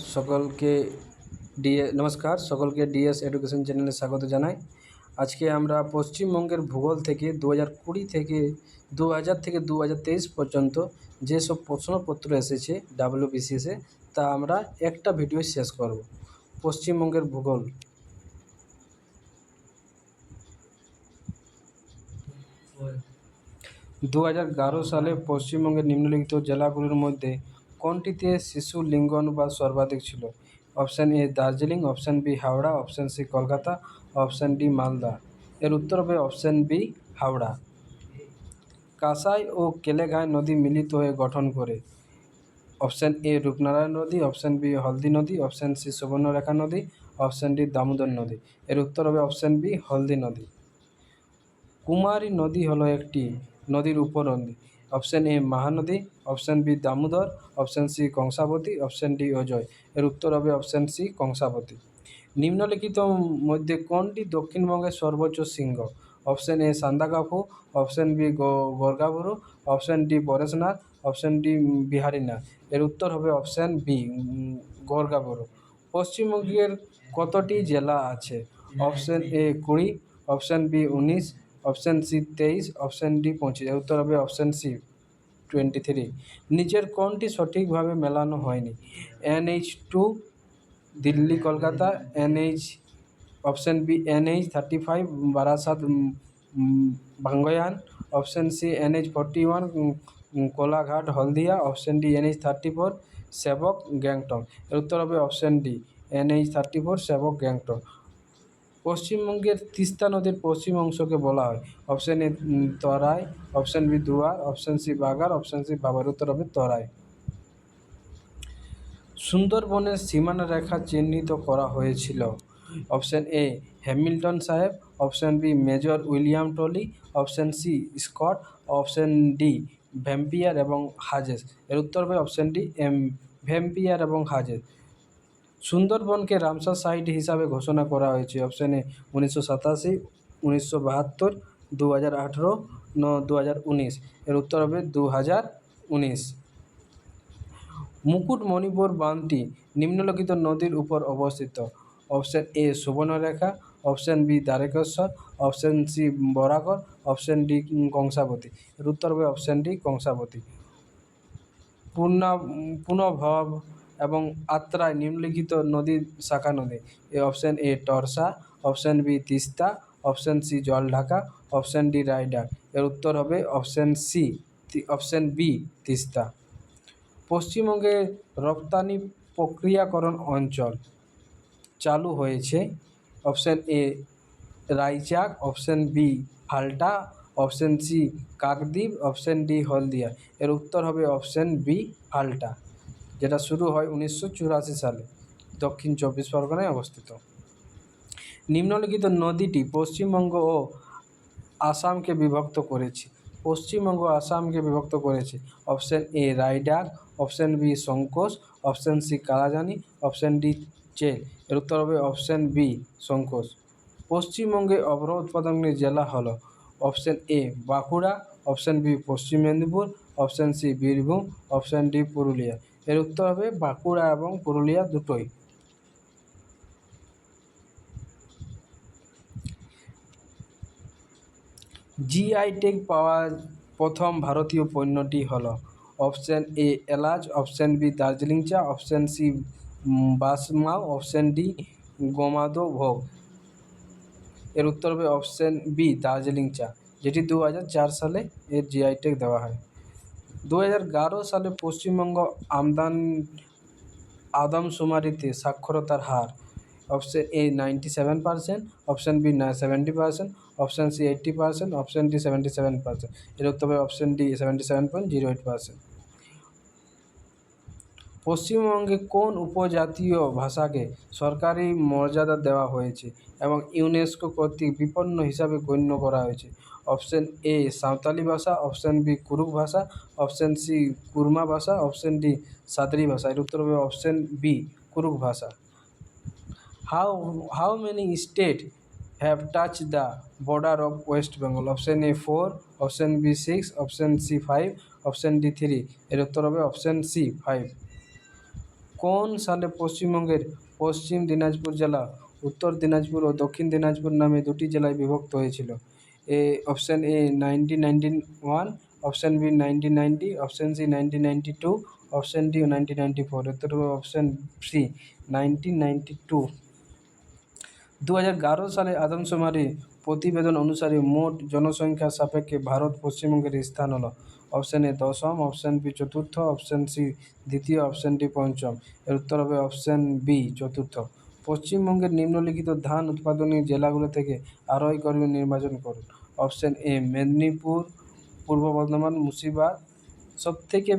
সকলকে নমস্কার, সকলকে ডিএস এডুকেশন চ্যানেলে স্বাগত জানাই। আজকে আমরা পশ্চিমবঙ্গের ভূগোল থেকে 2020 থেকে 2023 পর্যন্ত যেসব প্রশ্নপত্র এসেছে ডাব্লিউবিসিএসে, তা আমরা একটা ভিডিও শেষ করব। পশ্চিমবঙ্গের ভূগোল। দু সালে পশ্চিমবঙ্গের নিম্নলিখিত জেলাগুলির মধ্যে কোনটিতে শিশু লিঙ্গ অনুপাত সর্বাধিক ছিল? Option A Darjeeling, option B Howrah, option C Kolkata, option D Malda. এর উত্তর হবে অপশান বি হাওড়া। কাঁসাই ও কেলেঘাই নদী মিলিত হয়ে গঠন করে অপশান এ রূপনারায়ণ নদী, অপশান বি হলদি নদী, অপশান সি সুবর্ণরেখা নদী, অপশান ডি দামোদর নদী। এর উত্তর হবে অপশান বি হলদি নদী। কুমারী নদী হলো একটি নদীর উপনদী। Option A Mahanadi, option B Damodar, option C Kangsabati, option D Ajay. এর উত্তর হবে অপশান সি কংসাবতী। নিম্নলিখিত মধ্যে কোনটি দক্ষিণবঙ্গের সর্বোচ্চ শৃঙ্গ? Option A Sandakphu, option B Gorgaburu, option D Parasnath, option D Biharinath. এর উত্তর হবে অপশান বি গর্গাভুরু। পশ্চিমবঙ্গের কতটি জেলা আছে? Option A 20, option B 19, option C 23, option D 25। এর উত্তর হবে অপশান সি 23। নিচের কোনটি সঠিকভাবে মেলানো হয়নি? NH2 Delhi Kolkata, option B NH35 Barasat Bangaon, option C NH41 Kolaghat Haldia, option D NH34 Sevoke Gangtok. এর উত্তর হবে option D NH34 Sevoke Gangtok. পশ্চিমবঙ্গের তিস্তা নদীর পশ্চিম অংশকে বলা হয়? Option A Terai, option B Duar, option C বাগার, অপশান সি বাবার। উত্তর হবে তরাই। সুন্দরবনের সীমানা রেখা চিহ্নিত করা হয়েছিল? Option A Hamilton sahib, option B major William Tolly, option C Scott, option D Dampier এবং হাজেস। এর উত্তর হবে অপশান ডি ভ্যাম্পিয়ার এবং হাজেস। সুন্দরবনকে রামসার সাইট হিসাবে ঘোষণা করা হয়েছে? অপশান এ 1987, 1972, 2018, 2019। এর উত্তর হবে 2019। মুকুটমণিপুর বাঁধটি নিম্নলিখিত নদীর উপর অবস্থিত? Option A Subarnarekha, option B Dwarakeswar, option C Barakar, option D Kangsabati. এর উত্তর হবে অপশান ডি কংসাবতী। পুনর্ভব এবং আত্রাই নিম্নলিখিত নদীর শাখা নদী? Option A Torsa, option B Teesta, option C Jaldhaka, option D Raidak. এর উত্তর হবে অপশান বি তিস্তা। পশ্চিমবঙ্গে রপ্তানি প্রক্রিয়াকরণ অঞ্চল চালু হয়েছে? Option A Raichak, option B Falta, option C Kakdwip, option D Haldia. এর উত্তর হবে অপশান বি ফাল্টা, যেটা শুরু হয় 1984 সালে, দক্ষিণ 24 পরগনায় অবস্থিত। নিম্নলিখিত নদীটি পশ্চিমবঙ্গ ও আসামকে বিভক্ত করেছে? পশ্চিমবঙ্গ আসামকে বিভক্ত করেছে? অপশান এ রাইডাক, অপশান বি সংকোচ, অপশান সি কালাজানি, অপশান ডি চেল। এর উত্তর হবে অপশান বি সংকোচ। পশ্চিমবঙ্গে অভ্র উৎপাদনকারী জেলা হলো? Option A Bankura, option B Paschim Medinipur, option C Birbhum, option D Purulia. এর উত্তর হবে বাঁকুড়া এবং পুরুলিয়া দুটোই। জিআই ট্যাগ পাওয়া প্রথম ভারতীয় পণ্যটি হলো? অপশান এ এলাচ, অপশান বি দার্জিলিং চা, অপশান সি বাসমাও, অপশান ডি গোমাদো ভোগ। এর উত্তর হবে অপশান বি দার্জিলিং চা, যেটি 2004 সালে এর জিআই ট্যাগ দেওয়া হয়। 2011 সালে পশ্চিমবঙ্গ আদমশুমারিতে সাক্ষরতার হার? Option A 97%, option B 70%, option C 80%, option D 77%। এর উত্তর হবে অপশান ডি 77.08%। পশ্চিমবঙ্গে কোন উপজাতীয় ভাষাকে সরকারি মর্যাদা দেওয়া হয়েছে এবং ইউনেস্কো কর্তৃক বিপন্ন হিসাবে গণ্য করা হয়েছে? অপশান এ সাঁওতালি ভাষা, অপশান বি কুরুক ভাষা, অপশান সি কুরমা ভাষা, অপশান ডি সাদ্রি ভাষা। এর উত্তর হবে অপশান বি কুরুক ভাষা। How many state have touch the border of West Bengal? Option A 4, option B 6, option C 5, option D 3। এর উত্তর হবে অপশান সি 5। কোন সালে পশ্চিমবঙ্গের পশ্চিম দিনাজপুর জেলা উত্তর দিনাজপুর ও দক্ষিণ দিনাজপুর নামে দুটি জেলায় বিভক্ত হয়েছিল? Option A 1991, option B 1990, option C 1992, option D 1994। উত্তর হবে অপশান সি 1992। 2011 সালে আদমশুমারি প্রতিবেদন অনুসারে মোট জনসংখ্যার সাপেক্ষে ভারত পশ্চিমবঙ্গের স্থান হলো? অপশান এ দশম, অপশান বি চতুর্থ, অপশান সি দ্বিতীয়, অপশান ডি পঞ্চম। এর উত্তর হবে অপশান বি চতুর্থ। পশ্চিমবঙ্গের নিম্নলিখিত ধান উৎপাদনী জেলাগুলো থেকে আরোহী কর্মী নির্বাচন করুন। অপশান এ মেদিনীপুর, পূর্ব বর্ধমান, মুর্শিদাবাদ। সবথেকে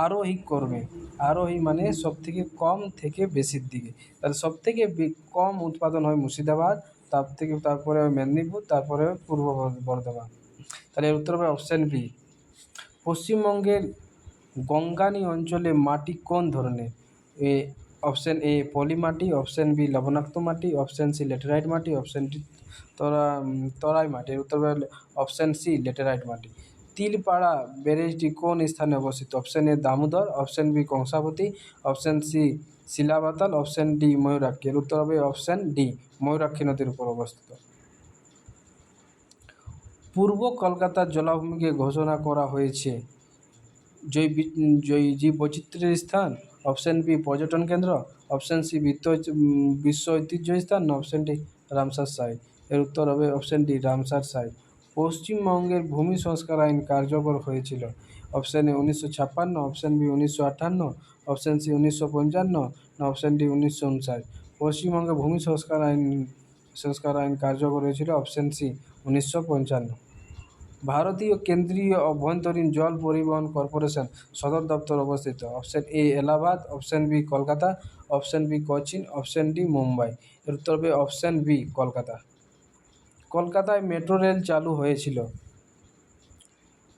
আরোহী কর্মী, আরোহী মানে সবথেকে কম থেকে বেশির দিকে, তাহলে সবথেকে কম উৎপাদন হয় মুর্শিদাবাদ, তারপরে হয় মেদিনীপুর, তারপরে পূর্ব বর্ধমান। তাহলে এর উত্তর হবে অপশান বি। পশ্চিমবঙ্গের গঙ্গানি অঞ্চলে মাটি কোন ধরনের? অপশান এ পলি মাটি, অপশান বি লবণাক্ত মাটি, অপশান সি ল্যাটেরাইট মাটি, অপশান ডি তরাই মাটি। এর উত্তর হবে অপশান সি ল্যাটেরাইট মাটি। তিলপাড়া ব্যারেজটি কোন স্থানে অবস্থিত? Option A Damodar, option B Kangsabati, option C শিলাবাতাল, অপশান ডি ময়ূরাক্ষী। এর উত্তর হবে অপশান ডি ময়ূরাক্ষী নদীর উপর অবস্থিত। পূর্ব কলকাতার জলাভূমিকে ঘোষণা করা হয়েছে জীববৈচিত্র্যের স্থান, অপশান বি পর্যটন কেন্দ্র, অপশান সি বিশ্ব ঐতিহ্য স্থান, অপশান ডি রামসার সাইট। এর উত্তর হবে অপশান ডি রামসার সাইট। পশ্চিমবঙ্গের ভূমি সংস্কার আইন কার্যকর হয়েছিল? Option A 1956, option B 1958, option C 1955, না অপশান ডি 1959। পশ্চিমবঙ্গের ভূমি সংস্কার আইন কার্যকর হয়েছিল? Option C 1955। ভারতীয় কেন্দ্রীয় অভ্যন্তরীণ জল পরিবহন কর্পোরেশন সদর দপ্তর অবস্থিত? Option A Allahabad, option B Kolkata, option B Cochin, option D Mumbai. এর উত্তর হবে অপশান বি কলকাতা। কলকাতায় মেট্রো রেল চালু হয়েছিল?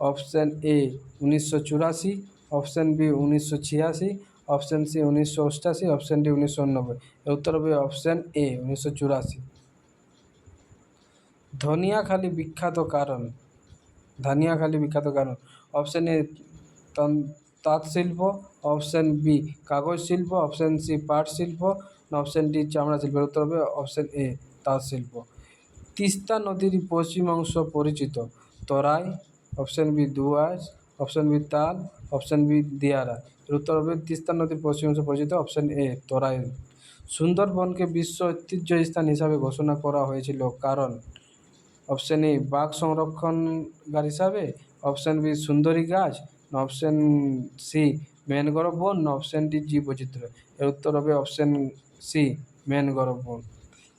Option A 1984, option B 1986, option C 1988, option D 1990। এর উত্তর হবে অপশান এ 1984। ধনিয়াখালী বিখ্যাত কারণ? অপশান এ তাঁত শিল্প, অপশান বি কাগজ শিল্প, অপশান সি পাট শিল্প, না অপশান ডি চামড়া শিল্প। এর উত্তর হবে অপশান এ তাঁত শিল্প। তিস্তা নদীর পশ্চিম অংশ পরিচিত? তরাই, অপশান বি দুয়াস, অপশান বি তাল, অপশান বি দিয়ারা। এর উত্তর হবে তিস্তা নদীর পশ্চিম অংশ পরিচিত, অপশান এ তরাই। সুন্দরবনকে বিশ্ব ঐতিহ্য স্থান হিসাবে ঘোষণা করা হয়েছিল কারণ? অপশান এ বাঘ সংরক্ষণগার হিসাবে, অপশান বি সুন্দরী গাছ, না অপশান সি ম্যানগ্রোভ বন, না অপশান ডি জীববৈচিত্র্য। এর উত্তর হবে অপশান সি ম্যানগ্রোভ বন।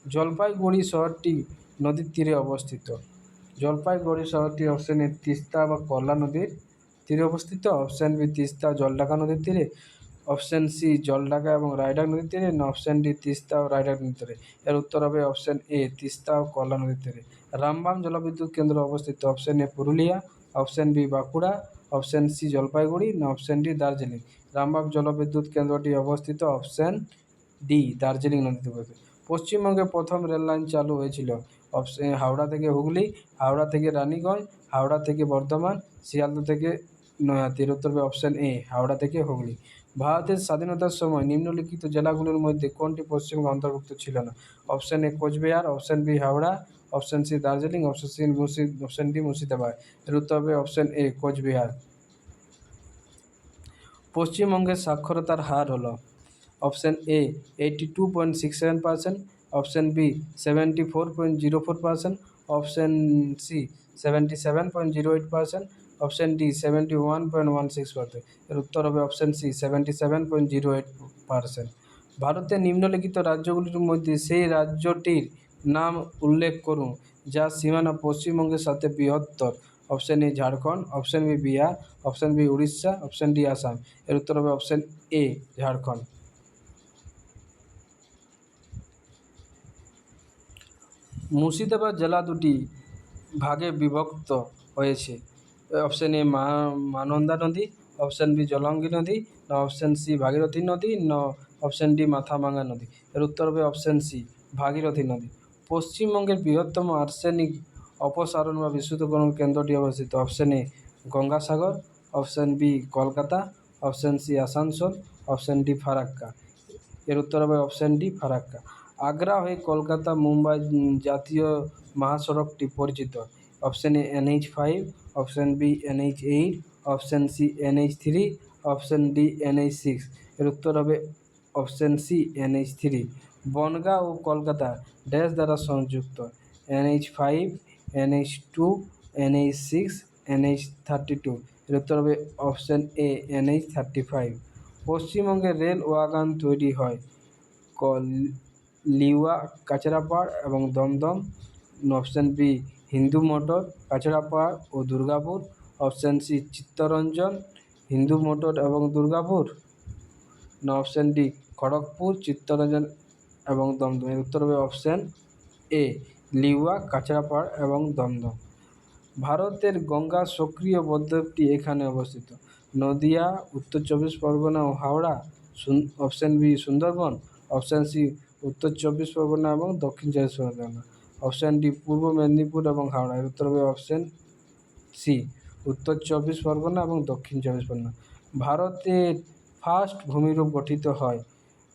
জলপাইগুড়ি শহরটি নদীর তীরে অবস্থিত? জলপাইগুড়ি শহরটি অপশান এ তিস্তা বা কল্লা নদীর তীরে অবস্থিত, অপশান বি তিস্তা জলঢাকা নদীর তীরে, অপশান সি জলঢাকা এবং রায়ডাক নদীর তীরে, না অপশান ডি তিস্তা ও রায়ডাক নদীর তীরে। এর উত্তর হবে অপশান এ তিস্তা ও কল্লা নদীর তীরে। রামবাম জলবিদ্যুৎ কেন্দ্র অবস্থিত? Option A Purulia, option B Bankura, option C Jalpaiguri, না অপশান ডি দার্জিলিং। রামবাম জলবিদ্যুৎ কেন্দ্রটি অবস্থিত অপশান ডি দার্জিলিং নদীতে অবস্থিত। পশ্চিমবঙ্গে প্রথম রেল লাইন চালু হয়েছিল? অপশান এ হাওড়া থেকে হুগলি, হাওড়া থেকে রানীগঞ্জ, হাওড়া থেকে বর্ধমান, শিয়ালদা থেকে নয়াতি। এর উত্তর হবে অপশান এ হাওড়া থেকে হুগলি। ভারতের স্বাধীনতার সময় নিম্নলিখিত জেলাগুলির মধ্যে কোনটি পশ্চিমবঙ্গে অন্তর্ভুক্ত ছিল না? Option A Cooch Behar, option B Howrah, option C Darjeeling, option D Murshidabad. এর উত্তর হবে অপশান এ কোচবিহার। পশ্চিমবঙ্গের সাক্ষরতার হার হলো? Option A 82.67%, option B 74.04%, option C 77.08%, option D 71.16%। এর উত্তর হবে অপশান সি 77.08%। ভারতের নিম্নলিখিত রাজ্যগুলির মধ্যে সেই রাজ্যটির নাম উল্লেখ করুন যার সীমানা পশ্চিমবঙ্গের সাথে বৃহত্তর? Option A Jharkhand, option B Bihar, option B Orissa, option D Assam. এর উত্তর হবে অপশান এ ঝাড়খণ্ড। মুর্শিদাবাদ জেলা দুটি ভাগে বিভক্ত হয়েছে? অপশান এ মানন্দা নদী, অপশান বি জলঙ্গি নদী, না অপশান সি ভাগীরথী নদী, না অপশান ডি মাথাভাঙা নদী। এর উত্তর হবে অপশান সি ভাগীরথী নদী। পশ্চিমবঙ্গের বৃহত্তম আর্সেনিক অপসারণ বা বিশুদ্ধকরণ কেন্দ্রটি অবস্থিত? Option A Gangasagar, option B Kolkata, option C Asansol, option D Farakka. এর উত্তর হবে অপশান ডি ফারাক্কা। আগ্রা হয়ে কলকাতা মুম্বাই জাতীয় মহাসড়কটি পরিচিত। Option A NH5, option B NH8, option C NH3, option D NH6। এর উত্তর হবে অপশান সি NH3। বনগাঁ ও কলকাতা ড্যাশ দ্বারা সংযুক্ত। NH5, NH2, NH6, NH32। এর উত্তর হবে অপশান এ NH35। পশ্চিমবঙ্গে রেল ওয়াগন তৈরি হয় লিওয়া, কাচরাপাড় এবং Dum Dum. Option B Hindu motor, Kanchrapara ও Durgapur. Option C Chittaranjan, Hindu motor এবং দুর্গাপুর। না অপশান ডি খড়গপুর, চিত্তরঞ্জন এবং দমদম। এর উত্তর হবে অপশান এ লিওয়া, কাচরাপাড় এবং দমদম। ভারতের গঙ্গা সক্রিয় বদ্বীপটি এখানে অবস্থিত। নদিয়া, উত্তর চব্বিশ পরগনা ও Howrah. Option B Sundarban. Option C Uttar চব্বিশ পরগনা এবং দক্ষিণ চব্বিশ পরগনা। অপশান ডি পূর্ব মেদিনীপুর এবং হাওড়া। এর উত্তর হবে অপশান সি উত্তর চব্বিশ পরগনা এবং দক্ষিণ চব্বিশ পরগনা। ভারতের ফার্স্ট ভূমিরূপ গঠিত হয়।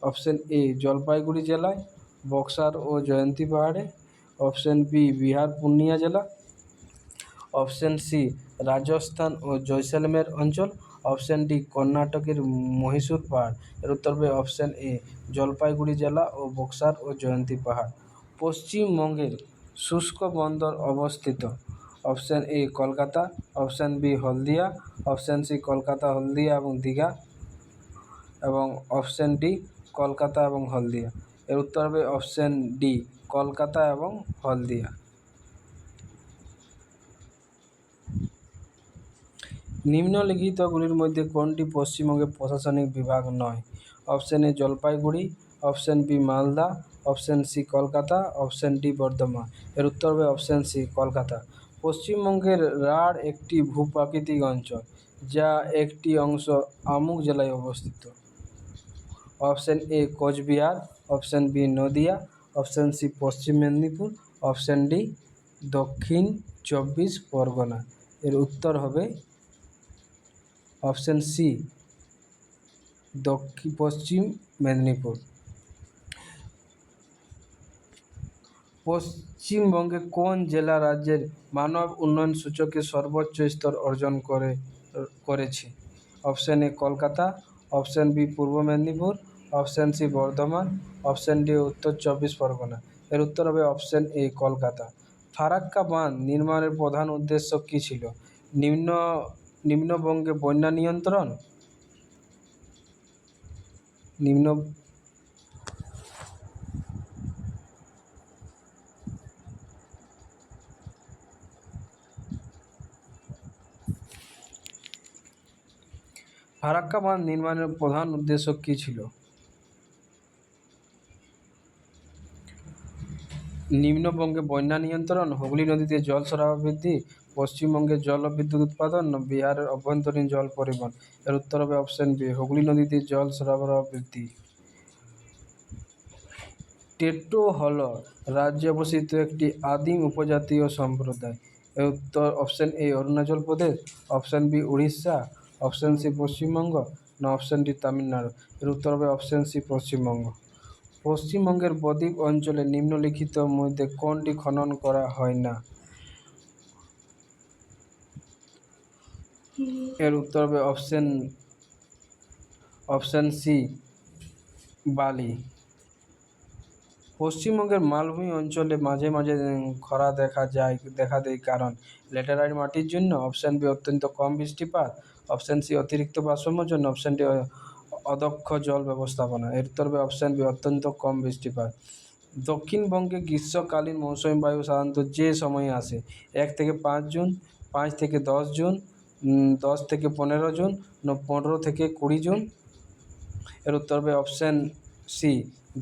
অপশান এ জলপাইগুড়ি জেলায়, বক্সার ও জয়ন্তী পাহাড়ে। অপশান বি বিহার পূর্ণিয়া জেলা। অপশান সি রাজস্থান ও জয়সলমের অঞ্চল। অপশান ডি কর্ণাটকের মহীশূর পাহাড়। এর উত্তর হবে অপশান এ জলপাইগুড়ি জেলা ও বক্সার ও জয়ন্তী পাহাড়। পশ্চিমবঙ্গের শুষ্ক বন্দর অবস্থিত। Option A Kolkata, option B Haldia, option C Kolkata, Haldia এবং দীঘা এবং অপশান ডি কলকাতা এবং হলদিয়া। এর উত্তর হবে অপশান ডি কলকাতা এবং হলদিয়া। নিম্নলিখিতগুলির মধ্যে কোনটি পশ্চিমবঙ্গের প্রশাসনিক বিভাগ নয়? Option A Jalpaiguri, option B Malda, option C Kolkata, option D Bardhaman. এর উত্তর হবে অপশান সি কলকাতা। পশ্চিমবঙ্গের রাঢ় একটি ভূপ্রাকৃতিক অঞ্চল যা একটি অংশ আমুক জেলায় অবস্থিত। Option A Cooch Behar, option B Nadia, option C Paschim Medinipur, option D দক্ষিণ চব্বিশ পরগনা। এর উত্তর হবে অপশান সি পশ্চিম মেদিনীপুর। পশ্চিমবঙ্গে কোন জেলা রাজ্যের মানব উন্নয়ন সূচকে সর্বোচ্চ স্তর অর্জন করেছে? Option A Kolkata, option B Purba Medinipur, option C Bardhaman, option D Uttar চব্বিশ পরগনা। এর উত্তর হবে অপশান এ কলকাতা। ফারাক্কা বাঁধ নির্মাণের প্রধান উদ্দেশ্য কী ছিল? নিম্নবঙ্গে বন্যা নিয়ন্ত্রণ, ফারাক্কা বাঁধ নির্মাণের প্রধান উদ্দেশ্য কী ছিল? নিম্নবঙ্গে বন্যা নিয়ন্ত্রণ, হুগলি নদীতে জল সরবরাহ বৃদ্ধি, পশ্চিমবঙ্গে জল ও বিদ্যুৎ উৎপাদন, বিহারের অভ্যন্তরীণ জল পরিবহন। এর উত্তর হবে অপশান বি হুগলি নদীতে জল সরবরাহ বৃদ্ধি। টেটো হল রাজ্যে অবস্থিত একটি আদিম উপজাতীয় সম্প্রদায়। এর উত্তর option A Arunachal Pradesh, option B Orissa, option C Paschimbanga, না অপশান ডি তামিলনাড়ু। এর উত্তর হবে অপশান সি পশ্চিমবঙ্গ। পশ্চিমবঙ্গের বদ্বীপ অঞ্চলে নিম্নলিখিত মধ্যে কোনটি খনন করা হয় না? এর উত্তর হবে অপশান সি বালি। পশ্চিমবঙ্গের মালভূমি অঞ্চলে মাঝে মাঝে খরা দেখা দেয় কারণ ল্যাটেরাইট মাটির জন্য। অপশান বি অত্যন্ত কম বৃষ্টিপাত, অপশান সি অতিরিক্ত ভারসাম্যের জন্য, অপশান ডি অদক্ষ জল ব্যবস্থাপনা। এর উত্তর হবে অপশান বি অত্যন্ত কম বৃষ্টিপাত। দক্ষিণবঙ্গে গ্রীষ্মকালীন মৌসুমী বায়ু সাধারণত যে সময়ে আসে? 1 থেকে 5 জুন, 5 থেকে 10 জুন, 10 থেকে 15 জুন, না 15 থেকে 20 জুন। এর উত্তর হবে অপশান সি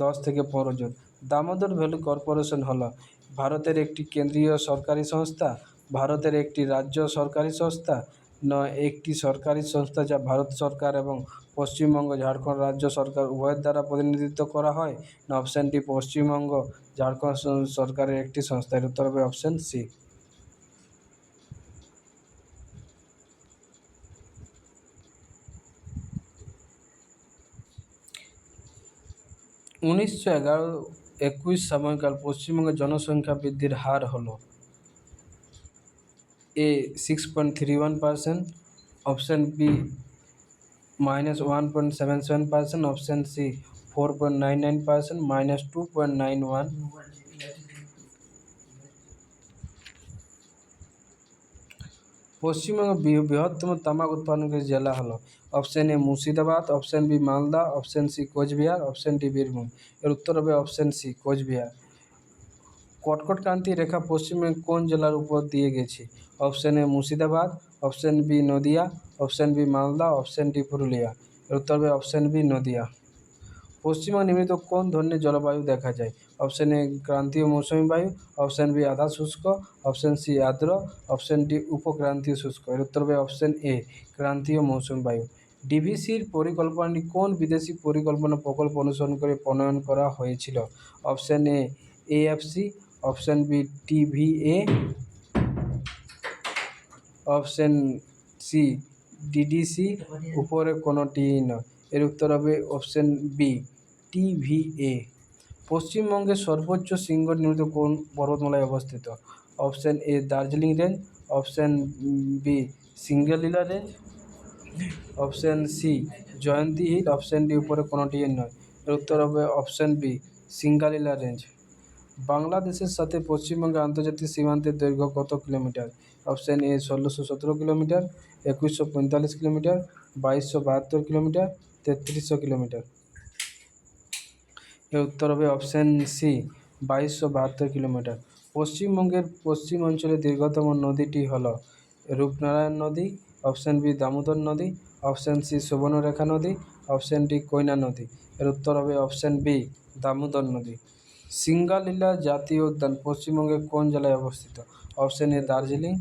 10 থেকে 15 জুন। দামোদর ভ্যালি কর্পোরেশন হল ভারতের একটি কেন্দ্রীয় সরকারি সংস্থা, ভারতের একটি রাজ্য সরকারি সংস্থা, না একটি সরকারি সংস্থা যা ভারত সরকার এবং পশ্চিমবঙ্গ ঝাড়খণ্ড রাজ্য সরকার উভয়ের দ্বারা প্রতিনিধিত্ব করা হয়, না অপশান ডি পশ্চিমবঙ্গ ঝাড়খণ্ড সরকারের একটি সংস্থা। এর উত্তর হবে অপশান সি। 1911-21 সময়কাল পশ্চিমবঙ্গের জনসংখ্যা বৃদ্ধির হার হল A 6.31%, option B -1.77%, option C 4.99%, -2.91। পশ্চিমবঙ্গের বৃহত্তম তামাক উৎপাদনকারী জেলা হলো option A Murshidabad, option B Malda, option C Cooch Behar, option D Birbhum. এর উত্তর হবে অপশান সি কোচবিহার। কর্কট ক্রান্তি রেখা পশ্চিমবঙ্গের কোন জেলার উপর দিয়ে গেছে? Option A Murshidabad, option B Nadia, option B Malda, option D Purulia. এর উত্তর হবে অপশান বি নদিয়া। পশ্চিমবঙ্গে নিম্নলিখিত কোন ধরনের জলবায়ু দেখা যায়? অপশান এ ক্রান্তীয় মৌসুমী বায়ু, অপশান বি আধা শুষ্ক, অপশান সি আর্দ্র, অপশান ডি উপক্রান্তীয় শুষ্ক। এর উত্তর হবে অপশান এ ক্রান্তীয় মৌসুমী বায়ু। ডিভিসির পরিকল্পনাটি কোন বিদেশি পরিকল্পনা প্রকল্প অনুসরণ করে প্রণয়ন করা হয়েছিল? Option A AFC, option B TVA, option C DDC, উপরে কোনোটিই নয়। এর উত্তর হবে অপশান বি টিভিএ। পশ্চিমবঙ্গের সর্বোচ্চ শৃঙ্গ নির্মিত কোন পর্বতমালায় অবস্থিত? Option A Darjeeling range, option B Singalila range, option C Jayanti hill, option D উপরে কোনোটি নয়। এর উত্তর হবে অপশান বি সিঙ্গালিলা রেঞ্জ। বাংলাদেশের সাথে পশ্চিমবঙ্গের আন্তর্জাতিক সীমান্তের দৈর্ঘ্য কত kilometre? Option A 1617 kilometre, 2145 kilometre, 2272 kilometre, 3300 kilometre. এর উত্তর হবে অপশান সি 2272 কিলোমিটার। পশ্চিমবঙ্গের পশ্চিম অঞ্চলের দীর্ঘতম নদীটি হল রূপনারায়ণ নদী, অপশান বি দামোদর নদী, অপশান সি সুবর্ণরেখা নদী, অপশান ডি কোয়না নদী। এর উত্তর হবে অপশান বি দামোদর নদী। সিঙ্গালিলা জাতীয় উদ্যান পশ্চিমবঙ্গের কোন জেলায় অবস্থিত? Option A Darjeeling,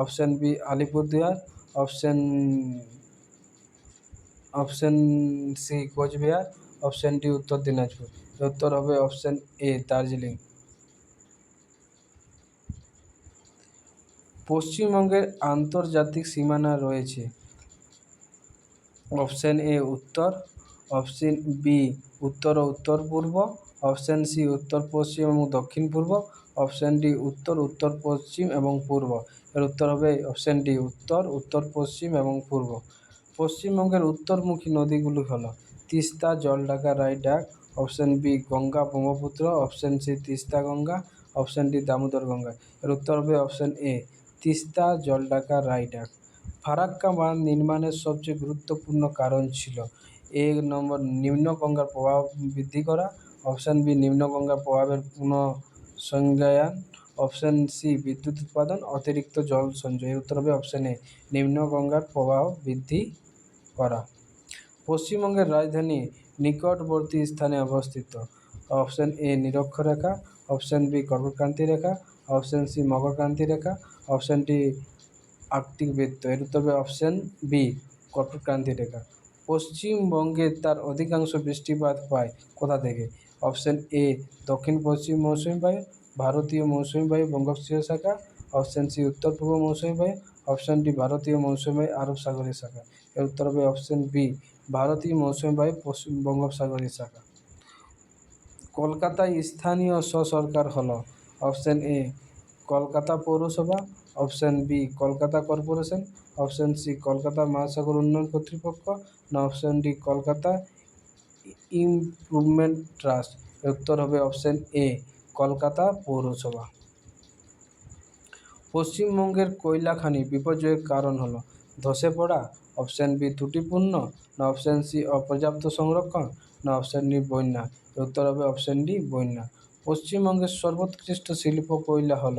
option B Alipurduar, option C Cooch Behar, option D Uttar Dinajpur. উত্তর হবে অপশান এ দার্জিলিং। পশ্চিমবঙ্গের আন্তর্জাতিক সীমানা রয়েছে অপশান এ উত্তর, অপশান বি উত্তর ও উত্তর পূর্ব, অপশান সি উত্তর পশ্চিম এবং দক্ষিণ পূর্ব, অপশান ডি উত্তর উত্তর পশ্চিম এবং পূর্ব। এর উত্তর হবে অপশান ডি উত্তর উত্তর পশ্চিম এবং পূর্ব। পশ্চিমবঙ্গের উত্তরমুখী নদীগুলি হল Teesta, Jaldhaka, Raidak, option B Ganga, Brahmaputra, option C Teesta Ganga, option D Damodar Ganga. এর উত্তর হবে অপশান এ তিস্তা, জলঢাকা, রায়ডাক। ফারাক্কা বাঁধ নির্মাণের সবচেয়ে গুরুত্বপূর্ণ কারণ ছিল এ নম্বর নিম্ন গঙ্গার প্রভাব বৃদ্ধি করা, অপশান বি নিম্ন গঙ্গার প্রভাবের পুনঃসংজ্ঞায়ন, অপশান সি বিদ্যুৎ উৎপাদন, অতিরিক্ত জল সঞ্চয়। এর উত্তর হবে অপশান এ নিম্ন গঙ্গার প্রবাহ বৃদ্ধি করা। পশ্চিমবঙ্গের রাজধানী নিকটবর্তী স্থানে অবস্থিত। অপশান এ নিরক্ষরেখা, অপশান বি কর্কটক্রান্তি রেখা, অপশান সি মকরক্রান্তি রেখা, অপশান ডি আর্কটিক বৃত্ত। এর উত্তর হবে অপশান বি কর্কটক্রান্তি রেখা। পশ্চিমবঙ্গে তার অধিকাংশ বৃষ্টিপাত পায় কোথা থেকে? অপশান এ দক্ষিণ পশ্চিম মৌসুমী বায়ু, ভারতীয় মৌসুমী বায়ু বঙ্গোপসাগরীয় শাখা, অপশান সি উত্তর পূর্ব মৌসুমী বায়ু, অপশান ডি ভারতীয় মৌসুমী বায়ু আরব সাগরীয় শাখা। এর উত্তর হবে অপশান বি ভারতীয় মৌসুমী বায়ু পশ্চিম বঙ্গোপসাগরীয় শাখা। কলকাতায় স্থানীয় স্বসরকার হল অপশান এ কলকাতা পৌরসভা, option B Kolkata corporation, option C Kolkata মহাসাগর উন্নয়ন কর্তৃপক্ষ, না option D Kolkata improvement trust. উত্তর হবে অপশান এ কলকাতা পৌরসভা। পশ্চিমবঙ্গের কয়লা খনি বিপর্যয়ের কারণ হল ধসে পড়া, অপশান বি ত্রুটিপূর্ণ, না অপশান সি অপর্যাপ্ত সংরক্ষণ, না অপশান ডি বন্যা। উত্তর হবে অপশান ডি বন্যা। পশ্চিমবঙ্গের সর্বোৎকৃষ্ট শিল্প কয়লা হল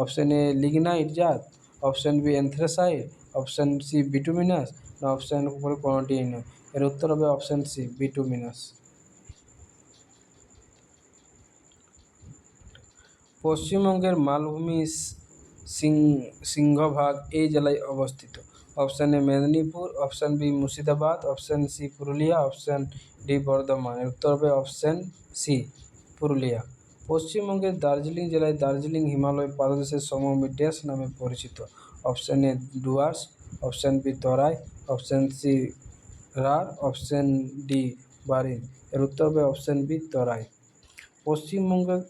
অপশান এ লিগনাইট জাত, option B anthracite, option C bituminous, না অপশান উপরে কোনোটিই নয়। এর উত্তর হবে অপশান সি বিটুমিনাস। পশ্চিমবঙ্গের মালভূমির সিংহভাগ এই জেলায় অবস্থিত। Option A Medinipur, option B Murshidabad, option C Purulia, option D Bardhaman. এর উত্তর হবে অপশান সি পুরুলিয়া। পশ্চিমবঙ্গের দার্জিলিং জেলায় দার্জিলিং হিমালয় পাদদেশের সমভূমি ড্যাশ নামে পরিচিত। Option A Dooars, option B Terai, option C Rarh, option D Barind. এর উত্তর হবে অপশান বি তরাই। পশ্চিমবঙ্গের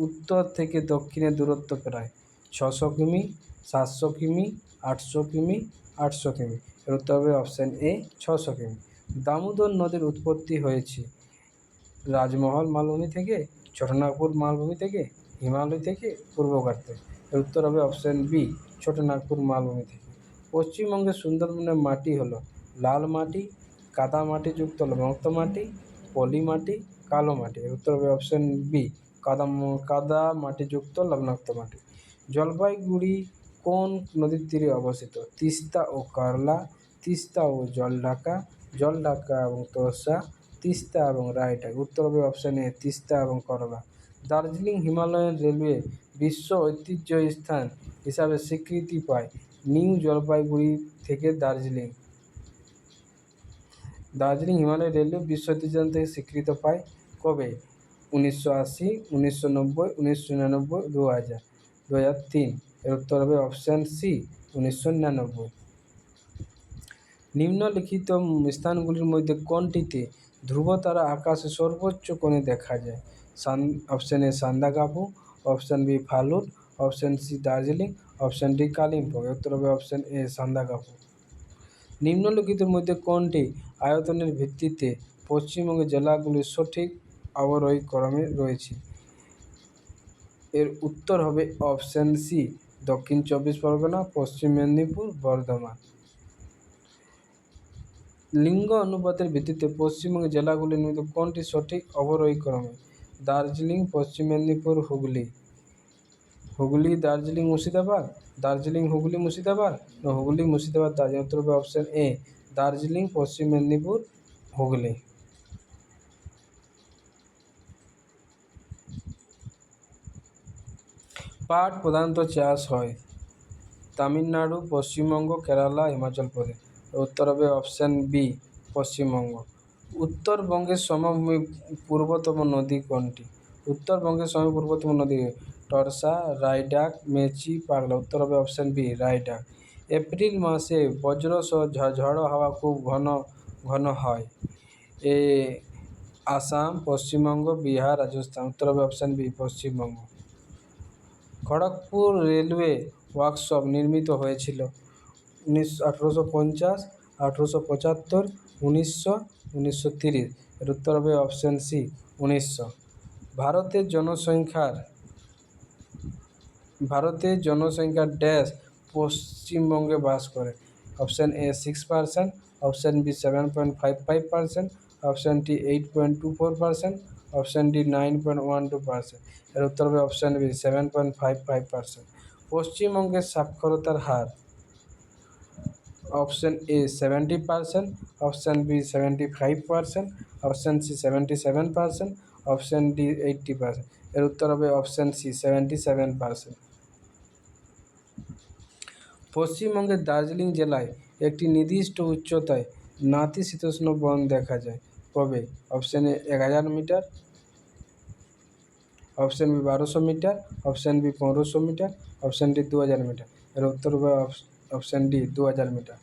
উত্তর থেকে দক্ষিণের দূরত্ব প্রায় 600 কিমি, 700 কিমি, 800 কিমি, 800 কিমি। এর উত্তর হবে অপশান এ 600 কিমি। দামোদর নদীর উৎপত্তি হয়েছে রাজমহল মালভূমি থেকে, ছোটনাগপুর মালভূমি থেকে, হিমালয় থেকে, পূর্বঘাট থেকে। এর উত্তর হবে অপশান বি ছোটনাগপুর মালভূমি থেকে। পশ্চিমবঙ্গের সুন্দরবনের মাটি হলো লাল মাটি, কাদা মাটিযুক্ত লবণাক্ত মাটি, পলি মাটি, কালো মাটি। এর উত্তর হবে অপশান বি কাদা মাটিযুক্ত লবণাক্ত মাটি। জলপাইগুড়ি কোন নদীর তীরে অবস্থিত? তিস্তা ও কারলা, তিস্তা ও জলঢাকা এবং তোর্ষা, তিস্তা এবং রায়ডাক। উত্তর হবে অপশান এ তিস্তা এবং করলা। দার্জিলিং হিমালয়ান রেলওয়ে বিশ্ব ঐতিহ্য স্থান হিসাবে স্বীকৃতি পায় নিউ জলপাইগুড়ি থেকে দার্জিলিং। দার্জিলিং হিমালয় রেলওয়ে বিশ্ব ঐতিহ্য স্থান থেকে স্বীকৃতি পায় কবে? 1980, 1990, 1999, 2000, 2003। এর উত্তর হবে অপশান সি 1999। নিম্নলিখিত স্থানগুলির মধ্যে কোনটিতে ধ্রুবতারা আকাশে সর্বোচ্চ কোণে দেখা যায়? Option A Sandakphu, option B Phalut, option C Darjeeling, option D Kalimpong. উত্তর হবে অপশান এ সান্দাকফু। নিম্নলিখিতের মধ্যে কোনটি আয়তনের ভিত্তিতে পশ্চিমবঙ্গের জেলাগুলির সঠিক অবরোহী ক্রমে রয়েছে? এর উত্তর হবে অপশান সি দক্ষিণ 24 পরগনা, পশ্চিম মেদিনীপুর, বর্ধমান। লিঙ্গ অনুপাতের ভিত্তিতে পশ্চিমবঙ্গের জেলাগুলির মধ্যে কোনটি সঠিক অবরোহী ক্রমে? দার্জিলিং, পশ্চিম মেদিনীপুর, হুগলি দার্জিলিং মুর্শিদাবাদ, দার্জিলিং হুগলি মুর্শিদাবাদ, হুগলি মুর্শিদাবাদ দার্জিলিং। উত্তর হবে অপশান এ দার্জিলিং, পশ্চিম মেদিনীপুর, হুগলি। পাট প্রধানত চাষ হয় তামিলনাড়ু, পশ্চিমবঙ্গ, কেরালা, হিমাচল প্রদেশ। উত্তর হবে অপশান বি পশ্চিমবঙ্গ। উত্তরবঙ্গের সমভূমি পূর্বতম নদী কোনটি? উত্তরবঙ্গের সমভূমি পূর্বতম নদী টরসা, রায়ডাক, মেচি, পাগলা। উত্তর হবে অপশান বি রায়ডাক। এপ্রিল মাসে বজ্রসহ ঝড়ো হাওয়া খুব ঘন ঘন হয় এ আসাম, পশ্চিমবঙ্গ, বিহার, রাজস্থান। উত্তর হবে option B Paschimbanga. Kharagpur railway workshop নির্মিত হয়েছিল 1850, 1875, 1900, 1930। এর উত্তর হবে অপশান সি 1900। ভারতের জনসংখ্যার ড্যাশ পশ্চিমবঙ্গে বাস করে? Option A 6%, option B 7.55%, option D 8.24%, option D 9.12%। এর উত্তর হবে অপশান বি 7.55%। পশ্চিমবঙ্গের সাক্ষরতার হার? Option A 70%, option B 75%, option C 77%, option D 80%। এর উত্তর হবে অপশান সি 77%। পশ্চিমবঙ্গের দার্জিলিং জেলায় একটি নির্দিষ্ট উচ্চতায় নাতিশীতোষ্ণ বন দেখা যায় কবে? Option A 1000 metre, option B 1200 metre, option B 1500 metre, option D 2000 metre. এর উত্তর হবে অপশান ডি 2000 মিটার।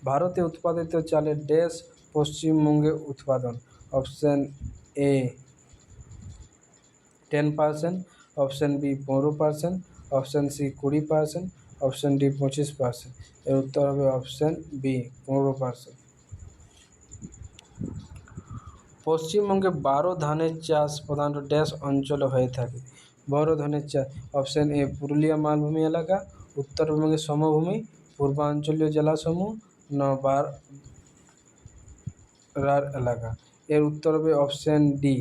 ভারতে উৎপাদিত চালের ড্যাশ পশ্চিমবঙ্গে উৎপাদন? Option A 10%, option B 15%, option C 20%, option D 25%। এর উত্তর হবে অপশান বি 15%। পশ্চিমবঙ্গে বোরো ধানের চাষ প্রধানত ড্যাশ অঞ্চলে হয়ে থাকে? বোরো ধানের চাষ? অপশান এ পুরুলিয়া মালভূমি এলাকা, উত্তরবঙ্গের সমভূমি, পূর্বাঞ্চলীয় জেলাসমূহ, রাঢ় এলাকা। এর উত্তর হবে অপশান ডি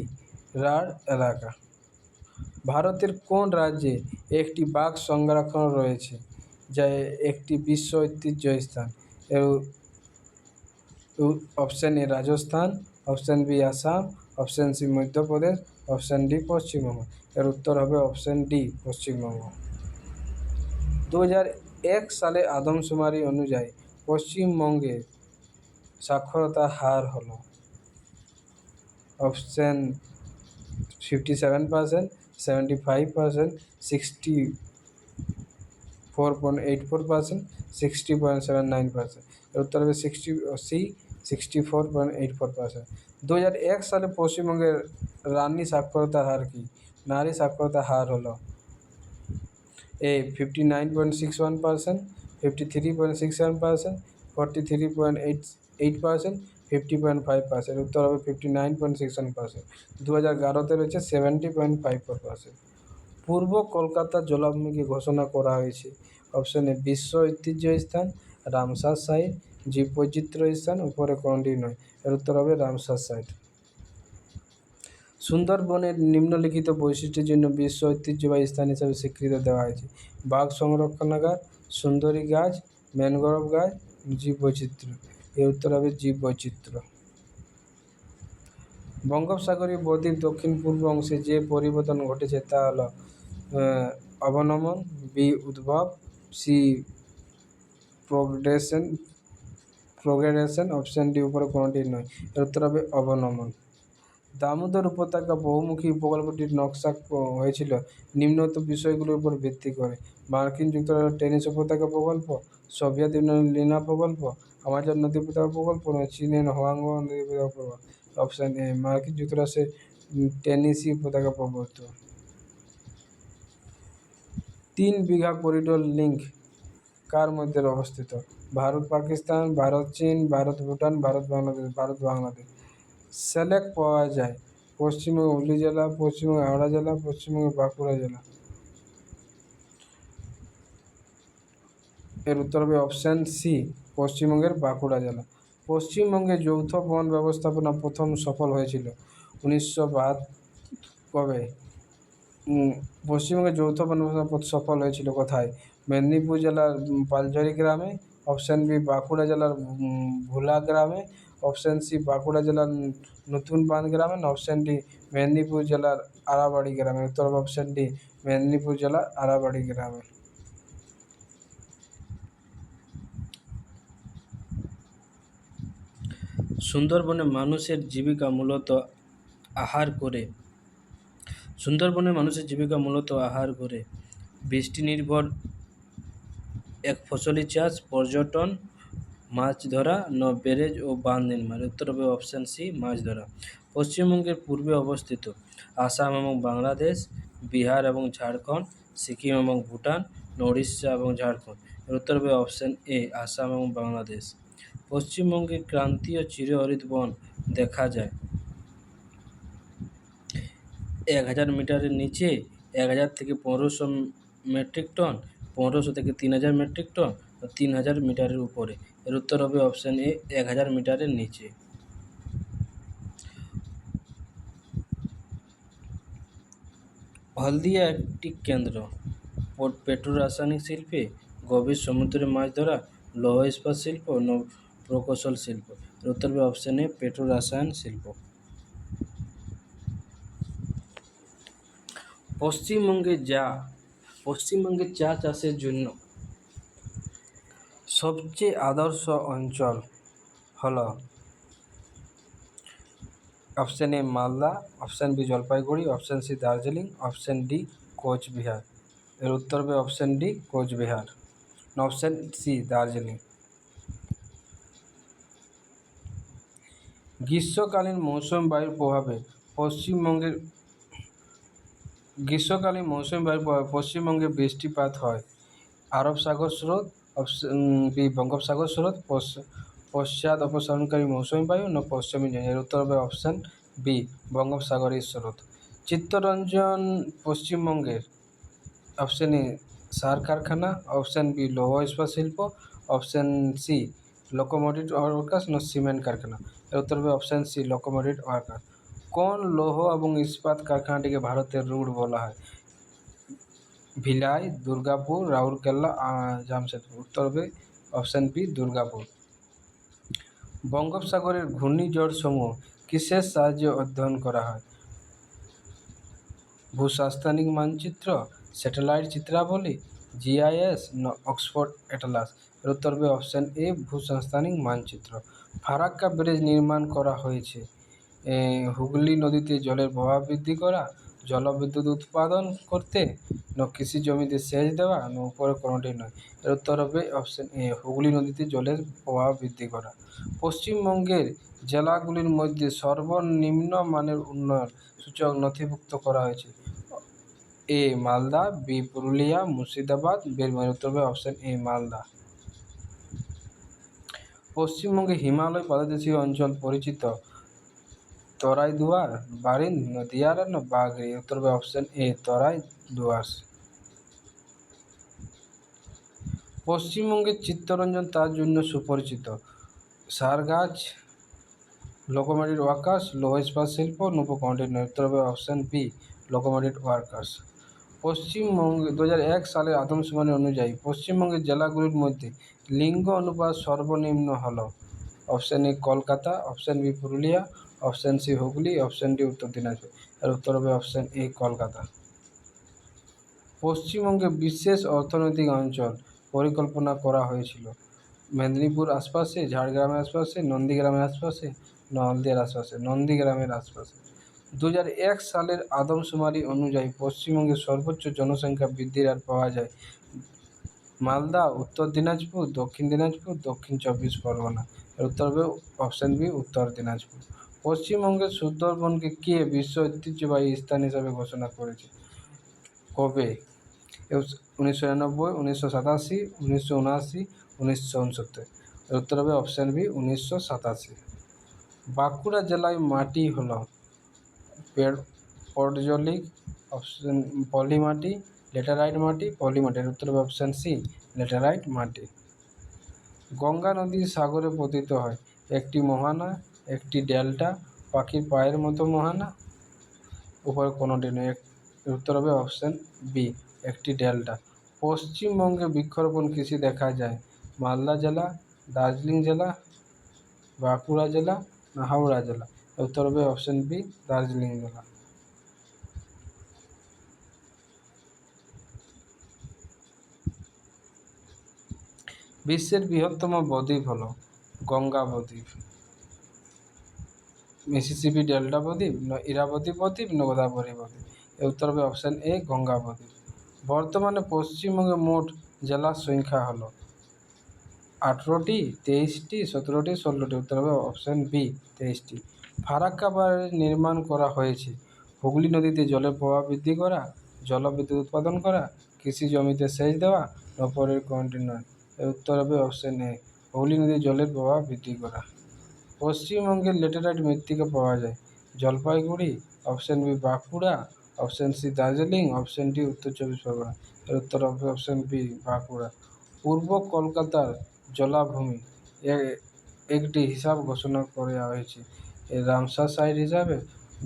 রাঢ় এলাকা। ভারতের কোন রাজ্যে একটি বাঘ সংরক্ষণ রয়েছে যা একটি বিশ্ব ঐতিহ্য স্থান? এর option A Rajasthan, option B Assam, option C Madhya Pradesh, option D Paschimbanga. এর উত্তর হবে অপশান ডি পশ্চিমবঙ্গ। 2001 সালে আদমশুমারি অনুযায়ী পশ্চিমবঙ্গের সাক্ষরতার হার হলো? অপশান 57%, 75%, 64.84%, 60.79%। এর উত্তর হবে 64.84%। 2001 সালে পশ্চিমবঙ্গের রানী সাক্ষরতার হার কি? নারী সাক্ষরতার হার হলো এ 59.61%, 53.67%, 43.88%, 50.5%। উত্তর হবে 59.61%। 2011-তে রয়েছে 70.54%। পূর্ব কলকাতা জলাভূমিকে ঘোষণা করা হয়েছে। অপশন এ বিশ্ব ঐতিহ্য স্থান, রামসার সাইট, জীববৈচিত্র্য স্থান, উপরে কোনটি নয়। এর উত্তর হবে রামসার সাইট। সুন্দরবনের নিম্নলিখিত বৈশিষ্ট্যের জন্য বিশ্ব ঐতিহ্যবাহী স্থান হিসাবে স্বীকৃতি দেওয়া হয়েছে। বাঘ সংরক্ষণাগার, সুন্দরী গাছ, ম্যানগ্রোভ গাছ, জীববৈচিত্র্য। এর উত্তর হবে জীববৈচিত্র্য। বঙ্গোপসাগরীয় বদ্বীপ দক্ষিণ পূর্ব অংশে যে পরিবর্তন ঘটেছে তা হল অবনমন, বি উদ্ভব, সি প্রোগ্রেশন, অপশন ডি উপরে কোনটি নয়। এর উত্তর হবে অবনমন। দামোদর উপত্যকা বহুমুখী প্রকল্পটির নকশা হয়েছিল নিম্নোক্ত বিষয়গুলোর উপর ভিত্তি করে। মার্কিন যুক্তরাষ্ট্রের টেনিস উপত্যকা প্রকল্প, সোভিয়েত ইউনিয়নের লিনা প্রকল্প, আমাজন নদী উপত্যকা প্রকল্প, চীনের হোয়াংহো নদী উপত্যকা প্রকল্প। অপশন এ মার্কিন যুক্তরাষ্ট্রের টেনেসি উপত্যকা প্রকল্প। 3 বিঘা করিডোর লিঙ্ক কার মধ্যে অবস্থিত? ভারত পাকিস্তান, ভারত চীন, ভারত ভুটান, ভারত বাংলাদেশ। সিলেট পাওয়া যায় পশ্চিমবঙ্গের হুগলি জেলা, পশ্চিমবঙ্গের হাওড়া জেলা, পশ্চিমবঙ্গের বাঁকুড়া জেলা। এর উত্তর হবে অপশান সি, পশ্চিমবঙ্গের বাঁকুড়া জেলা। পশ্চিমবঙ্গে যৌথ বন ব্যবস্থাপনা প্রথম সফল হয়েছিল 1972 কবে? পশ্চিমবঙ্গে যৌথ বন ব্যবস্থাপনা সফল হয়েছিল কোথায়? মেদিনীপুর জেলার পালঝড়ি গ্রামে, অপশান বি বাঁকুড়া জেলার ভোলা গ্রামে, অপশান সি বাঁকুড়া জেলার নতুন বাঁধ গ্রামে, অপশান ডি মেদিনীপুর জেলার আরাবাড়ি গ্রামে। উত্তর হবে অপশান ডি মেদিনীপুর জেলার আরাবাড়ি গ্রামে। সুন্দরবনে মানুষের জীবিকা মূলত আহার করে বৃষ্টি নির্ভর এক ফসলি চাষ, পর্যটন, মাছ ধরা, ব্যারেজ ও বাঁধ নির্মাণ। উত্তর হবে অপশান সি, মাছ ধরা। পশ্চিমবঙ্গের পূর্বে অবস্থিত আসাম এবং বাংলাদেশ, বিহার এবং ঝাড়খণ্ড, সিকিম এবং ভুটান, উড়িষ্যা এবং ঝাড়খণ্ড। এর উত্তর হবে অপশান এ, আসাম এবং বাংলাদেশ। পশ্চিমবঙ্গে ক্রান্তীয় চিরহরিৎ বন দেখা যায় 1000 মিটারের নিচে 1000 থেকে 1500 মেট্রিক টন, 1500 থেকে 3000 মেট্রিক টন, 3000 মিটারের উপরে। এর উত্তর হবে অপশান এ, 1000 মিটারের নিচে। হলদিয়া একটি কেন্দ্র পেট্রো রাসায়নিক শিল্পে, গভীর সমুদ্রে মাছ ধরা, লৌহ ইস্পাত শিল্প, প্রকৌশল শিল্প। এর উত্তর হবে অপশান এ, পেট্রো রসায়ন শিল্প। পশ্চিমবঙ্গে চা চাষের জন্য সবচেয়ে আদর্শ অঞ্চল হল option A Malda, option B Jalpaiguri, option C Darjeeling, option D Coochbehar. এর উত্তর হবে option D Coochbehar, option C Darjeeling. গ্রীষ্মকালীন মৌসুমী বায়ুর প্রভাবে পশ্চিমবঙ্গে বৃষ্টিপাত হয়। আরব সাগর স্রোত, অপশান বি বঙ্গোপসাগর স্রোত, পশ্চাৎ অপসারণকারী মৌসুমী বায়ু, পশ্চিমী ঝঞ্ঝা। এর উত্তর হবে অপশান বি বঙ্গোপসাগরের স্রোত। চিত্তরঞ্জন পশ্চিমবঙ্গের অপশান এ সার কারখানা, অপশান বি লৌহ ইস্পাত শিল্প, option C locomotive workers, cement কারখানা। এর উত্তর হবে অপশান সি লোকোমোটিভ ওয়ার্কার। কোন লৌহ এবং ইস্পাত কারখানাটিকে ভারতের রুট বলা হয়? ভিলাই, দুর্গাপুর, রাউরকেলা, জামশেদপুর। উত্তর হবে অপশান বি দুর্গাপুর। বঙ্গোপসাগরের ঘূর্ণিঝড় সমূহ কিসের সাহায্যে অধ্যয়ন করা হয়? ভূস্বাস্থ্যিক মানচিত্র, স্যাটেলাইট চিত্রাবলী, জিআইএস, অক্সফোর্ড অ্যাটলাস। এর উত্তর হবে অপশান এ ভূস্বাস্থ্যিক মানচিত্র। ফারাক্কা ব্রিজ নির্মাণ করা হয়েছে হুগলি নদীতে জলের প্রবাহ বৃদ্ধি করা, জলবিদ্যুৎ উৎপাদন করতে, কৃষি জমিতে সেচ দেওয়া, উপরে কোনোটি নয়। এর উত্তর হবে অপশান এ হুগলি নদীতে জলের প্রবাহ বৃদ্ধি করা। পশ্চিমবঙ্গের জেলাগুলির মধ্যে সর্বনিম্ন মানের উন্নয়ন সূচক নথিভুক্ত করা হয়েছে? এ মালদা, বি পুরুলিয়া, মুর্শিদাবাদ, বীরভূম। উত্তর হবে অপশন এ মালদা। পশ্চিমবঙ্গে হিমালয় পাদদেশীয় অঞ্চল পরিচিত তরাই দুয়ার, বারিন, নদিয়ার না বাগড়ি। উত্তর হবে অপশন এ তরাই দুয়ার। পশ্চিমবঙ্গের চিত্তরঞ্জন তার জন্য সুপরিচিত? সারগাছ, লোকোমোটিভ ওয়ার্কার্স, লৌহ ইস্পাত শিল্প, নৌকো-কন্টেইনার। উত্তর হবে অপশন বি লোকোমোটিভ ওয়ার্কার্স। পশ্চিমবঙ্গে 2001 সালের আদমশুমারি অনুযায়ী পশ্চিমবঙ্গের জেলাগুলির মধ্যে লিঙ্গ অনুপাত সর্বনিম্ন হল? Option A Kolkata, option B Purulia, option C Hooghly, option D Uttar Dinajpur. এর উত্তর হবে অপশন এ কলকাতা। পশ্চিমবঙ্গে বিশেষ অর্থনৈতিক অঞ্চল পরিকল্পনা করা হয়েছিল? মেদিনীপুর আশপাশে, ঝাড়গ্রামের আশপাশে, নন্দীগ্রামের আশপাশে, হলদিয়ার আশপাশে। নন্দীগ্রামের আশপাশে। 2001 সালের আদমশুমারি অনুযায়ী পশ্চিমবঙ্গের সর্বোচ্চ জনসংখ্যা বৃদ্ধির হার পাওয়া যায়? মালদা, উত্তর দিনাজপুর, দক্ষিণ দিনাজপুর, দক্ষিণ চব্বিশ পরগনা। এর উত্তর হবে অপশন বি উত্তর দিনাজপুর। পশ্চিমবঙ্গের সুন্দরবনকে কে বিশ্ব ঐতিহ্যবাহী স্থান হিসাবে ঘোষণা করেছে? কবে? 1999, 1987, 1979, 1969। এর উত্তর হবে অপশন বি 1987। বাঁকুড়া জেলায় মাটি হল পর্জলিক, অপশন পলি মাটি, লেটেরাইট মাটি, পলি মাটি। এর উত্তর হবে অপশন সি লেটেরাইট মাটি। গঙ্গা নদী সাগরে পতিত হয়? একটি মোহনা, একটি ডেল্টা, পাখির পায়ের মতো মোহনা, উপরে কোনোটি নেই। এর উত্তর হবে অপশন বি একটি ডেল্টা। পশ্চিমবঙ্গে বৃক্ষরোপণ কৃষি দেখা যায়? মালদা জেলা, দার্জিলিং জেলা, বাঁকুড়া জেলা না হাওড়া জেলা। উত্তর হবে অপশন বি দার্জিলিং জেলা। বিশ্বের বৃহত্তম বদ্বীপ হল? গঙ্গা বদ্বীপ, মিসিসিপি ডেল্টা বদ্বীপ, ইরাবতী বদ্বীপ, গোদাবরী বদ্বীপ। এর উত্তর হবে অপশন এ গঙ্গা বদ্বীপ। বর্তমানে পশ্চিমবঙ্গে মোট জেলার সংখ্যা হল 18টি, 23টি, 17টি, 16টি। উত্তর হবে অপশন বি 23টি। ফারাক্কা ব্যারেজ নির্মাণ করা হয়েছে হুগলি নদীতে জলের প্রবাহ বৃদ্ধি করা, জলবিদ্যুৎ উৎপাদন করা, কৃষি জমিতে সেচ দেওয়া, নপরের কন্টেইনার। এর উত্তর হবে অপশন এ হুগলি নদীর জলের প্রবাহ বৃদ্ধি করা। পশ্চিমবঙ্গের লেটেরাইট মৃত্তিকা পাওয়া যায়? Jalpaiguri, option B Bankura, option C Darjeeling, option D Uttar চব্বিশ পরগনা। এর উত্তর হবে অপশন বি বাঁকুড়া। পূর্ব কলকাতার জলাভূমি একটি হিসাব ঘোষণা করা হয়েছে? এ রামসার সাইট হিসাবে,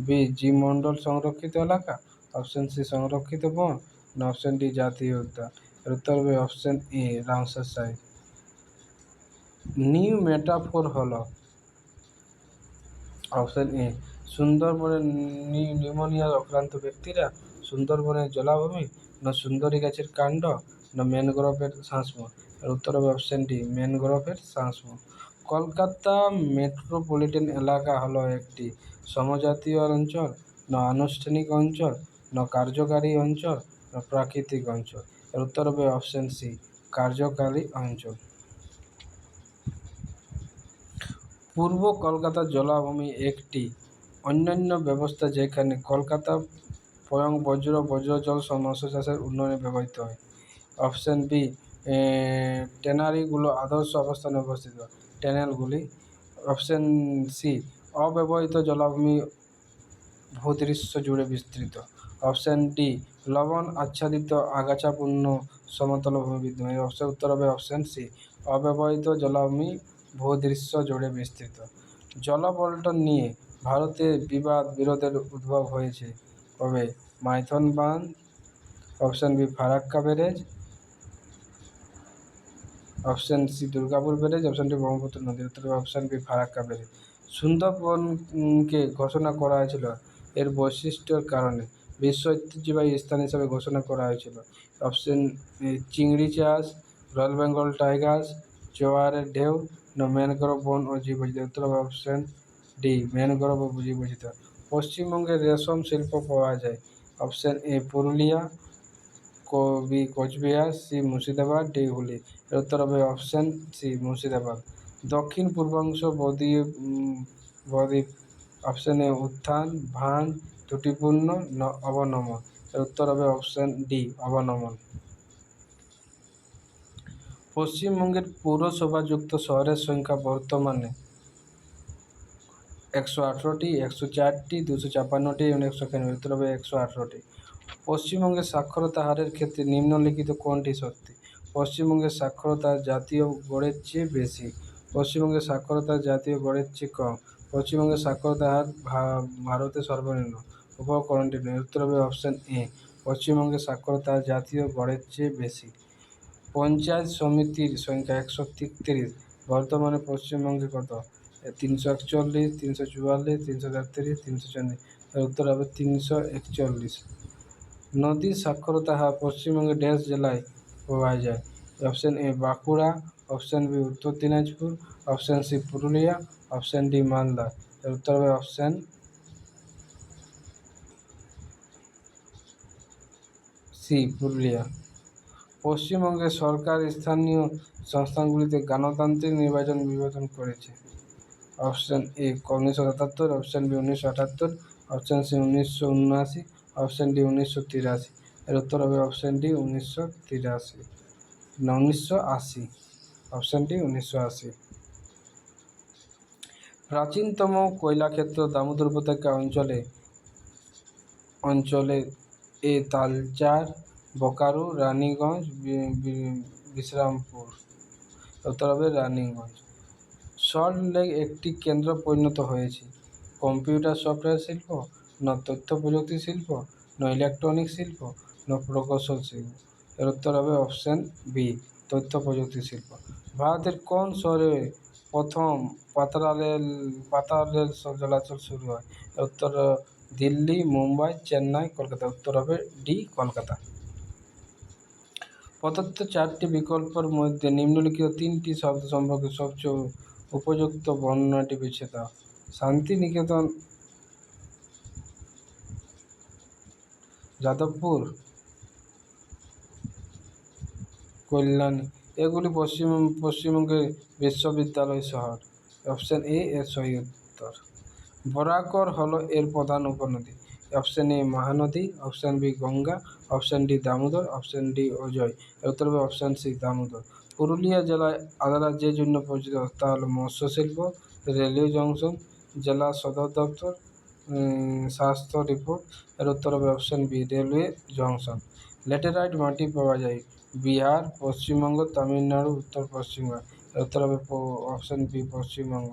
বি জি মন্ডল সংরক্ষিত এলাকা, অপশন সি সংরক্ষিত বন না অপশন ডি জাতীয় উদ্যান। এর উত্তর হবে option A Ramsar site. New metaphor হল? অপশন এ সুন্দরবনের নিউমোনিয়া আক্রান্ত ব্যক্তিরা, সুন্দরবনের জলাভূমি না সুন্দরী গাছের কাণ্ড না ম্যানগ্রোভের শ্বাসমূল। এর উত্তর হবে অপশন ডি ম্যানগ্রোভের শ্বাসমূল। কলকাতা মেট্রোপলিটন এলাকা হলো একটি সমজাতীয় অঞ্চল না আনুষ্ঠানিক অঞ্চল না কার্যকারী অঞ্চল না প্রাকৃতিক অঞ্চল। এর উত্তর হবে অপশন সি কার্যকারী অঞ্চল। পূর্ব কলকাতার জলাভূমি একটি অন্যান্য ব্যবস্থা যেখানে কলকাতা পয়ং বজ্রজল মৎস্য চাষের উন্নয়নে ব্যবহৃত হয়? অপশন বি ট্যানারিগুলো আদর্শ অবস্থানে অবস্থিত, ট্যানেলগুলি। অপশন সি অব্যবহৃত জলাভূমি ভূদৃশ্য জুড়ে বিস্তৃত। অপশন ডি লবণ আচ্ছাদিত আগাছাপূর্ণ সমতল ভূমি বিদ্যমান। অপশন উত্তর হবে অপশন সি অব্যবহৃত জলাভূমি ভূদৃশ্য জুড়ে বিস্তৃত। জলবন্টন নিয়ে ভারতে বিরোধের উদ্ভব হয়েছে কবে? মাইথন বাঁধ, option B Farakka barrage, option C Durgapur barrage, option D Brahmaputra নদী। উত্তর অপশন বি ফারাক্কা ব্যারেজ। সুন্দরবনকে ঘোষণা করা হয়েছিল এর বৈশিষ্ট্যের কারণে, বিশ্ব ঐতিহ্যবাহী স্থান হিসাবে ঘোষণা করা হয়েছিল? অপশন চিংড়ি চাষ, রয়্যাল বেঙ্গল টাইগার্স, জোয়ারের ঢেউ না ম্যানগ্রোভ বন ও জীববৈচিত্র্য। উত্তর হবে অপশন ডি ম্যানগ্রোভ ও জীববৈচিত্র্য। পশ্চিমবঙ্গে রেশম শিল্প পাওয়া যায়? Option A Purulia, B Coochbehar, C Murshidabad, D Hooghly. এর উত্তর হবে অপশন সি মুর্শিদাবাদ। দক্ষিণ পূর্বাংশ বদ্বীপ। অপশন এ উত্থান, ভান, ত্রুটিপূর্ণ, অবনমন। এর উত্তর হবে অপশন ডি, অবনমন। পশ্চিমবঙ্গের পৌরসভাযুক্ত শহরের সংখ্যা বর্তমানে 118টি, 104টি, 256টি এবং 191। উত্তর হবে 118টি। পশ্চিমবঙ্গের সাক্ষরতা হারের ক্ষেত্রে নিম্নলিখিত কোনটি সত্যি? পশ্চিমবঙ্গের সাক্ষরতা জাতীয় গড়ের চেয়ে বেশি, পশ্চিমবঙ্গের সাক্ষরতা জাতীয় গড়ের চেয়ে কম, পশ্চিমবঙ্গের সাক্ষরতা হার ভারতে সর্বনিম্ন। উপকরণটি নেই। উত্তর হবে অপশন এ, পশ্চিমবঙ্গের সাক্ষরতা হার জাতীয় গড়ের চেয়ে বেশি। পঞ্চায়েত সমিতির সংখ্যা 133, বর্তমানে পশ্চিমবঙ্গে কত? 341, 344, 333, 340। এর উত্তর হবে 341। নদীর সাক্ষরতা হার পশ্চিমবঙ্গের ড্যাশ জেলায় পাওয়া যায়? Option A Bankura, option B Uttar Dinajpur, option C Purulia, option D Malda. এর উত্তর হবে অপশন সি পুরুলিয়া। পশ্চিমবঙ্গের সরকার স্থানীয় সংস্থানগুলিতে গণতান্ত্রিক নির্বাচন বিভাজন করেছে? Option A 1977, option B 1978, option C 1979, option D 1983। এর উত্তর হবে অপশন ডি 1983, না 1980। Option D 1980। প্রাচীনতম কয়লাক্ষেত্র দামোদর উপত্যকা অঞ্চলে এ তালচার, বোকারো, রানীগঞ্জ, বিশ্রামপুর। উত্তর হবে রানীগঞ্জ। সল্ট লেক একটি কেন্দ্র পরিণত হয়েছে? কম্পিউটার সফটওয়্যার শিল্প, না তথ্য প্রযুক্তি শিল্প, না ইলেকট্রনিক শিল্প, না প্রকৌশল শিল্প। এর উত্তর হবে অপশন বি, তথ্য প্রযুক্তি শিল্প। ভারতের কোন শহরে প্রথম পাতাল রেল চলাচল শুরু হয়? এর উত্তর দিল্লি, মুম্বাই, চেন্নাই, কলকাতা। উত্তর হবে ডি, কলকাতা। প্রদত্ত 4টি বিকল্পের মধ্যে নিম্নলিখিত 3টি শব্দ সম্পর্কে সবচেয়ে উপযুক্ত বর্ণনাটি বেছে দাও। শান্তিনিকেতন, যাদবপুর, কল্যাণী। এগুলি পশ্চিমবঙ্গের বিশ্ববিদ্যালয় শহর। অপশন এ এর সহি উত্তর। বরাকর হলো এর প্রধান উপনদী? Option A Mahanadi, option B Ganga, option D Damodar, option D Ajay. এর উত্তর হবে অপশন সি দামোদর। পুরুলিয়া জেলায় আদালত যে জন্য পরিচিত তা হলো মৎস্য শিল্প, রেলওয়ে জংশন, জেলা সদর দপ্তর, স্বাস্থ্য রিপোর্ট। এর উত্তর হবে option B railway junction. Laterite মাটি পাওয়া যায় বিহার, পশ্চিমবঙ্গ, তামিলনাড়ু, উত্তর পশ্চিমবঙ্গ। এর উত্তর হবে অপশন বি পশ্চিমবঙ্গ।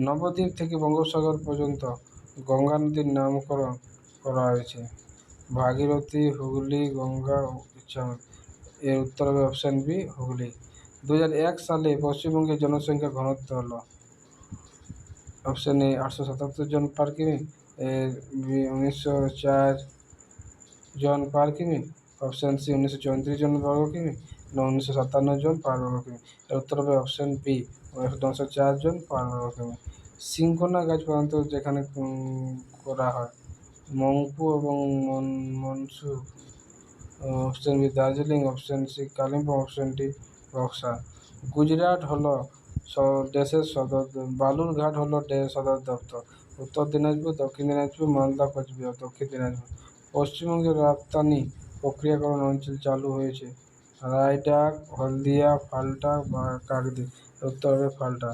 নবদ্বীপ থেকে বঙ্গোপসাগর পর্যন্ত গঙ্গা নদীর নামকরণ করা হয়েছে? ভাগীরথী, হুগলি, গঙ্গা, ইচ্ছামতি। এর উত্তর হবে অপশন বি হুগলি। 2001 সালে পশ্চিমবঙ্গের জনসংখ্যা ঘনত্ব হলো? অপশন এ 877 জন পার কিমি, এর বি 1904 জন পার কিমি, অপশন সি 1934 জন বর্গ কিমি, না 1957 জন পার বর্গ কিমি। এর উত্তর হবে অপশন বি 1904 জন পার বর্গ কিমি। সিনকোনা গাছ প্রধানত যেখানে করা হয়? মংপু এবং মনসু। Option B Darjeeling, option C Kalimpong, option D Buxa. Gujarat হলো দেশের সদর, বালুরঘাট হলো সদর দপ্তর? উত্তর দিনাজপুর, দক্ষিণ দিনাজপুর, মালদা, কোচবিহার। দক্ষিণ দিনাজপুর। পশ্চিমবঙ্গের রপ্তানি প্রক্রিয়াকরণ অঞ্চল চালু হয়েছে? রায়ডাক, হলদিয়া, ফাল্টা বা কাকদ্বীপ। উত্তর হবে ফাল্টা।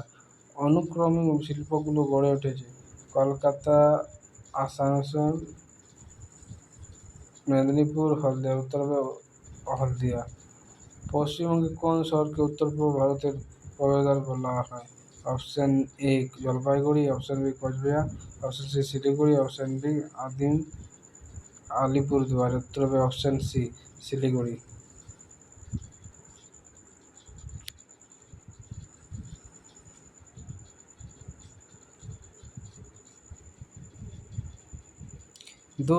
অনুক্রমিক শিল্পগুলো গড়ে উঠেছে? কলকাতা, আসানসোল, মেদিনীপুর, হলদিয়া। উত্তর হবে হলদিয়া। পশ্চিমবঙ্গের কোন শহরকে উত্তর পূর্ব ভারতের প্রবেশদ্বার বলা হয়? Option A Jalpaiguri, option B Coochbehar, option C Siliguri, option D Alipurduar. উত্তর হবে অপশন সি শিলিগুড়ি। দু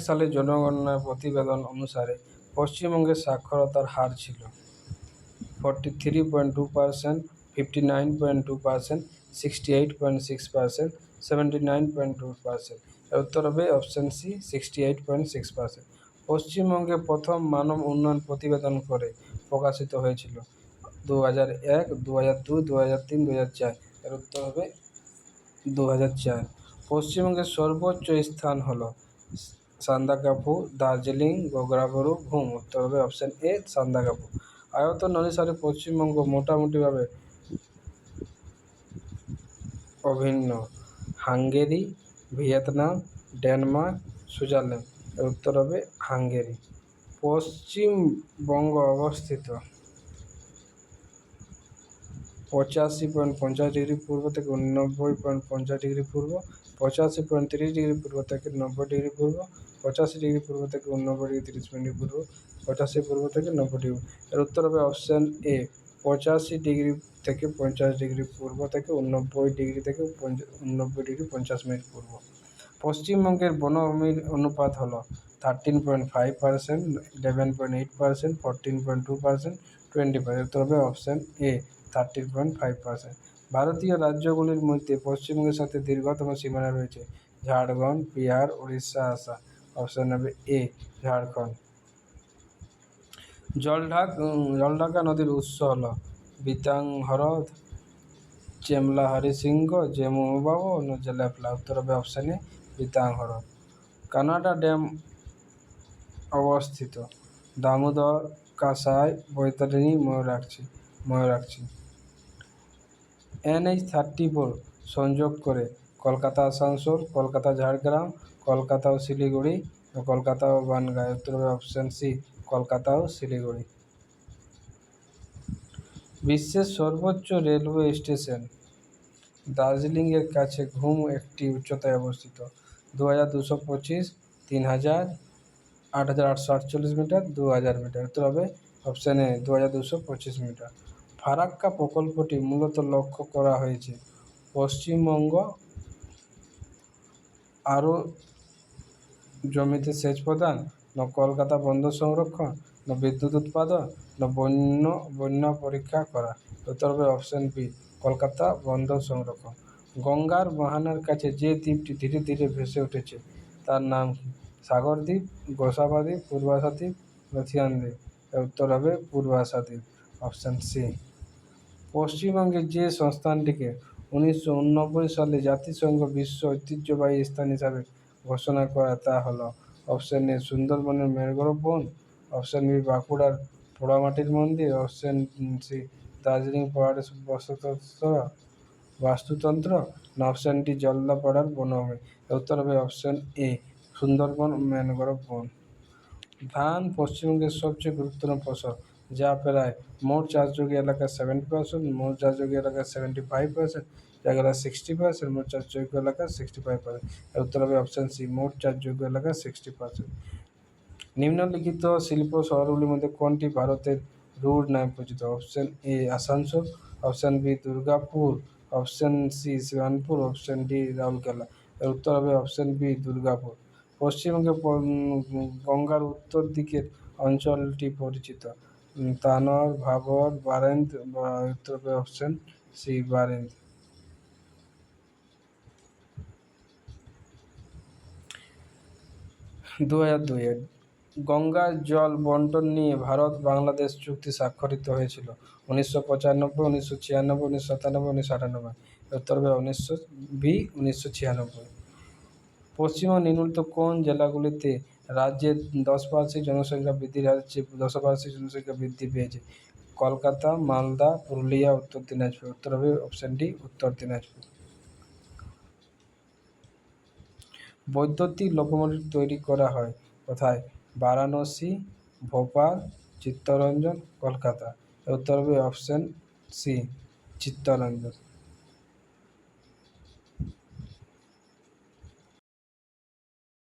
সালের জনগণনার প্রতিবেদন অনুসারে পশ্চিমবঙ্গের সাক্ষরতার হার ছিল 43.2%, 59.2%, 68.6%, 79.2%। এর উত্তর হবে অপশন সি 68.6%। পশ্চিমবঙ্গে প্রথম মানব উন্নয়ন প্রতিবেদন করে প্রকাশিত হয়েছিল? 2001, 2002, 2003, 2004। এর উত্তর হবে 2004। পশ্চিমবঙ্গের সর্বোচ্চ স্থান হলো সান্দাকফু, দার্জিলিং, গোগ্রাবরু, ঘুম। উত্তর হবে অপশান এ সান্দাকফু। আয়তন অনুসারে পশ্চিমবঙ্গ মোটামুটিভাবে অভিন্ন: হাঙ্গেরি, ভিয়েতনাম, ডেনমার্ক, সুইজারল্যান্ড। এর উত্তর হবে হাঙ্গেরি। পশ্চিমবঙ্গ অবস্থিত 85.50 ডিগ্রি পূর্ব থেকে 89.50 ডিগ্রি পূর্ব, 85.30 ডিগ্রি পূর্ব থেকে 90 ডিগ্রি পূর্ব, 85 ডিগ্রি পূর্ব থেকে 89 ডিগ্রি 30 মিনিট পূর্ব, 85 পূর্ব থেকে 90 ডিগ্রি। এর উত্তর হবে অপশান এ 85 ডিগ্রি থেকে 50 ডিগ্রি পূর্ব থেকে 89 ডিগ্রি থেকে 89 ডিগ্রি 50 মিনিট পূর্ব। পশ্চিমবঙ্গের বনভূমির অনুপাত হলো 13.5%, 11.8%, 14.2%, 20%। উত্তর হবে অপশান এ 13.5%। ভারতীয় রাজ্যগুলির মধ্যে পশ্চিমবঙ্গের সাথে দীর্ঘতম সীমানা রয়েছে: ঝাড়খণ্ড, বিহার, উড়িষ্যা, আসাম। অপশান হবে এ ঝাড়খণ্ড। জলঢাকা নদীর উৎস হল বিতাং হ্রদ, চেমলা হরিশিঙ্গ, জেমু বাবু, জেলেফলা। উত্তর হবে অপশান এ বিতাং হ্রদ। কানাডা ড্যাম অবস্থিত: দামোদর, কাঁসাই, বৈতরণী, ময়ূরাক্ষী। NH-34 সংযোগ করে কলকাতা আসানসোল, কলকাতা ঝাড়গ্রাম, কলকাতা ও শিলিগুড়ি, কলকাতা ও বানগাঁও। উত্তর হবে অপশান সি কলকাতা ও শিলিগুড়ি। বিশ্বের সর্বোচ্চ রেলওয়ে স্টেশন: দার্জিলিংয়ের কাছে ঘুম একটি উচ্চতায় অবস্থিত। 2225, 3000, 8848 মিটার, 2000 মিটার। উত্তর হবে অপশান এ 2225 মিটার। ফারাক্কা প্রকল্পটি মূলত লক্ষ্য করা হয়েছে পশ্চিমবঙ্গ আরও জমিতে সেচ প্রদান, না কলকাতা বন্দর সংরক্ষণ, না বিদ্যুৎ উৎপাদন, না বন্যা পরীক্ষা করা। উত্তর হবে অপশান বি কলকাতা বন্দর সংরক্ষণ। গঙ্গার মোহনার কাছে যে দ্বীপটি ধীরে ধীরে ভেসে উঠেছে তার নাম কি? সাগর দ্বীপ, গোসাবা দ্বীপ, পূর্বাশা দ্বীপ, লথিয়ান দ্বীপ। এর উত্তর হবে পূর্বাশা দ্বীপ, অপশান সি। পশ্চিমবঙ্গের যে সংস্থানটিকে 1989 সালে জাতিসংঘ বিশ্ব ঐতিহ্যবাহী স্থান হিসাবে ঘোষণা করে তা হলো অপশান এ সুন্দরবনের ম্যানগ্রোভ বন, অপশান বি বাঁকুড়ার পোড়ামাটির মন্দির, অপশান সি দার্জিলিং পাহাড়ের বাস্তুতন্ত্র, না অপশান ডি জলদাপাড়ার বনভূমি। উত্তর হবে অপশান এ সুন্দরবন ম্যানগ্রোভ বন। ধান পশ্চিমবঙ্গের সবচেয়ে গুরুত্বপূর্ণ ফসল, যা প্রায় মোট চাষযোগ্য এলাকার 70%, মোট চাষযোগ্য এলাকার 75%, যেগুলো 60%, মোট চাষযোগ্য এলাকার 65%। এর উত্তর হবে অপশান সি মোট চাষযোগ্য এলাকার 60%। নিম্নলিখিত শিল্প শহরগুলির মধ্যে কোনটি ভারতের রুট নামে পরিচিত? Option A Asansol, option B Durgapur, option C Shibanpur, option D Rourkela. এর উত্তর হবে অপশান বি দুর্গাপুর। পশ্চিমবঙ্গে গঙ্গার উত্তর দিকের অঞ্চলটি পরিচিত: তানর, ভাবর, বারেন্দ্র। উত্তর হবে অপশান সি বারেন্দ্র। 2002 গঙ্গার জল বন্টন নিয়ে ভারত-বাংলাদেশ চুক্তি স্বাক্ষরিত হয়েছিল: 1995, 1996, 1997, 1998। উত্তর হবে 1996। পশ্চিমবঙ্গ নিম্নলিখিত কোন জেলাগুলিতে রাজ্যের 10% জনসংখ্যা বৃদ্ধির হারের চেয়ে 10% জনসংখ্যা বৃদ্ধি পেয়েছে? কলকাতা, মালদা, পুরুলিয়া, উত্তর দিনাজপুর। উত্তর হবে অপশান ডি উত্তর দিনাজপুর। বৈদ্যুতিক লোকোমোটিভ তৈরি করা হয় কোথায়? বারাণসী, ভোপাল, চিত্তরঞ্জন, কলকাতা। উত্তর হবে অপশান সি চিত্তরঞ্জন।